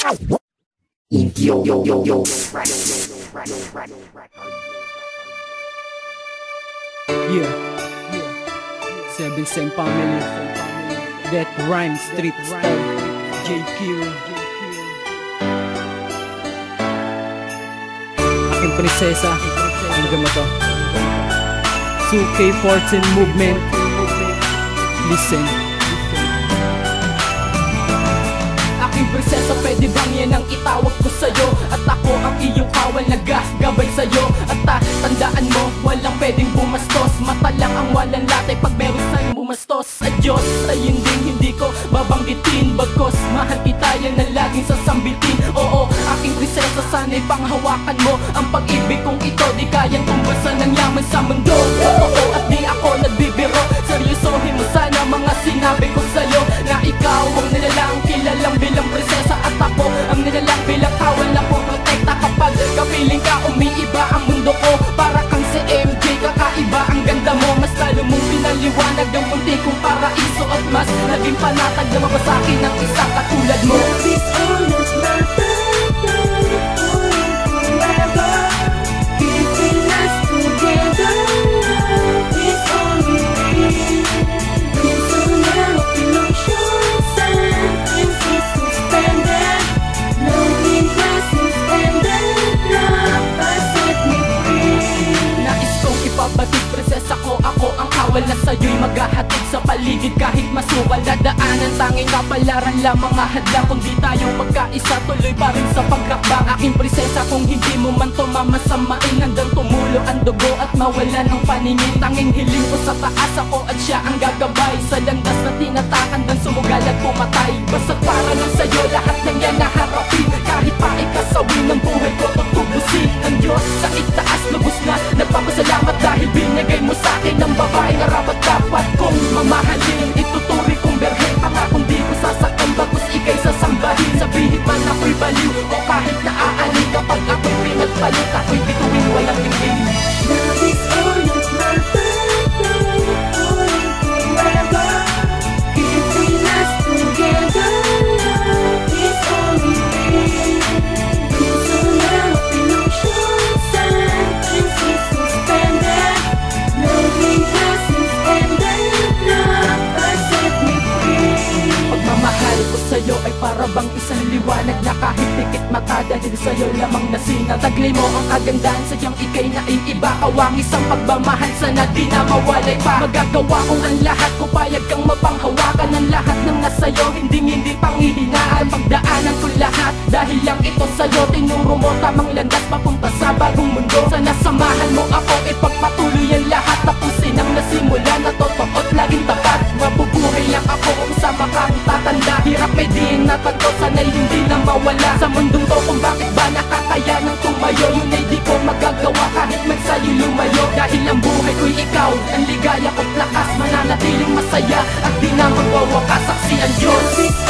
Yeah, Seven Sen Family, Death Rhyme, Street Style, JQ. Aking prinsesa, hanggang mo to. Suke 14 Movement. Listen. Aking prinsesa, pwede bang yan ang itawag ko sa'yo? At ako ang iyong kawal na gagabay sa'yo. At tandaan mo, walang pwedeng bumastos. Mata lang ang walang latay pag meron sa'yo bumastos. Sa Diyos, ayun din hindi ko babanggitin. Bagkos, mahal kita yan na laging sasambitin. Oo, aking prinsesa, sana'y panghawakan mo. Ang pag-ibig kong ito, di kayang tumbasan ng yaman sa mundo. Totoo at di ako nagbibiro. Seryosohin mo sana mga sinabi ko sa'yo, na ikaw ang nilalang kilalang bilang prinsesa. At ako ang nilalang bilang kawal na puprotekta. Kapag kapiling ka, umiiba ang mundo ko. Para kang si MJ, kakaiba ang ganda mo. Mas lalo mong pinaliwanag ang munti kong paraiso. At mas naging panatag na mabasakin ng isang katulad mo. Love is always my forever, keeping us together. Love is all we need. There's a love emotions and is suspended. Loving us is ended. Love has set me free. Nais kong ipabatid, prinsesa ko, ako ang kawal na sa'yo'y maghahatid sa paligid kahit masukal. Dadaanan tanging kapalaran lang mga hadlang. Kung di tayo magkaisa, tuloy pa rin sa pagkakbang. Aking prinsesa, kung hindi mo man to mamasamain, hanggang tumulo ang dugo at mawalan ang paningin. Tanging hiling ko sa taas, ako at siya ang gagabay sa landas na tinatakan ng sumugal at pumatay. Basta't para lang sa'yo lahat ng yan naharapin. Kahit pa ikasawin ng buhay ko, tutubusin ang Diyos sa itaas. Lubos na nagpapasalamat dahil binigay mo sa'kin ng babae na rapat dapat kong mamahalin. Ituturi kong berhen, pangakong di ko sasaktan bagos ika'y sasambahin. Sabihin man ako'y baliw o kahit naaaling, kapag ako'y pinagpalit, ako'y bituin walang tingin. Love is always my forever, keeping us together. Love is all we need. There's a love emotions and is suspended. Loving us is ended. Love has set me free. Pagmamahal ko sa'yo ay para bang isang liwanag na kahit tikit mata dahil sa'yo lamang nasinag. Taglay mo ang kagandahan, sadyang ika'y naiiba. Kawangis ang pagmamahal, sana di na mawalay pa. Magagawa kong ang lahat ko, payag kang mapanghawakan ng lahat ng nasa'yo, hindi panghihinaan. Pagdaanan ko lahat dahil lang ito sa'yo. Tinuro mo tamang landas papunta sa bagong mundo. Sana samahan mo ako, ipagpatuloy ang lahat. Tapusin ang nasimula na totoo't laging tapat. Mabubuhay lang ako kung sama kang tatanda. Hirap may diin na tanto, sana'y hindi na mawala. Sa mundong to kung bakit ba nakakaya ng tumayo, yun ay di ko magagawa kahit man sa'yo lumayo. Dahil ang buhay ko'y ikaw, ang ligaya ko't lakas, mananatiling masaya at di na magwawakas. Saksi ang Diyos.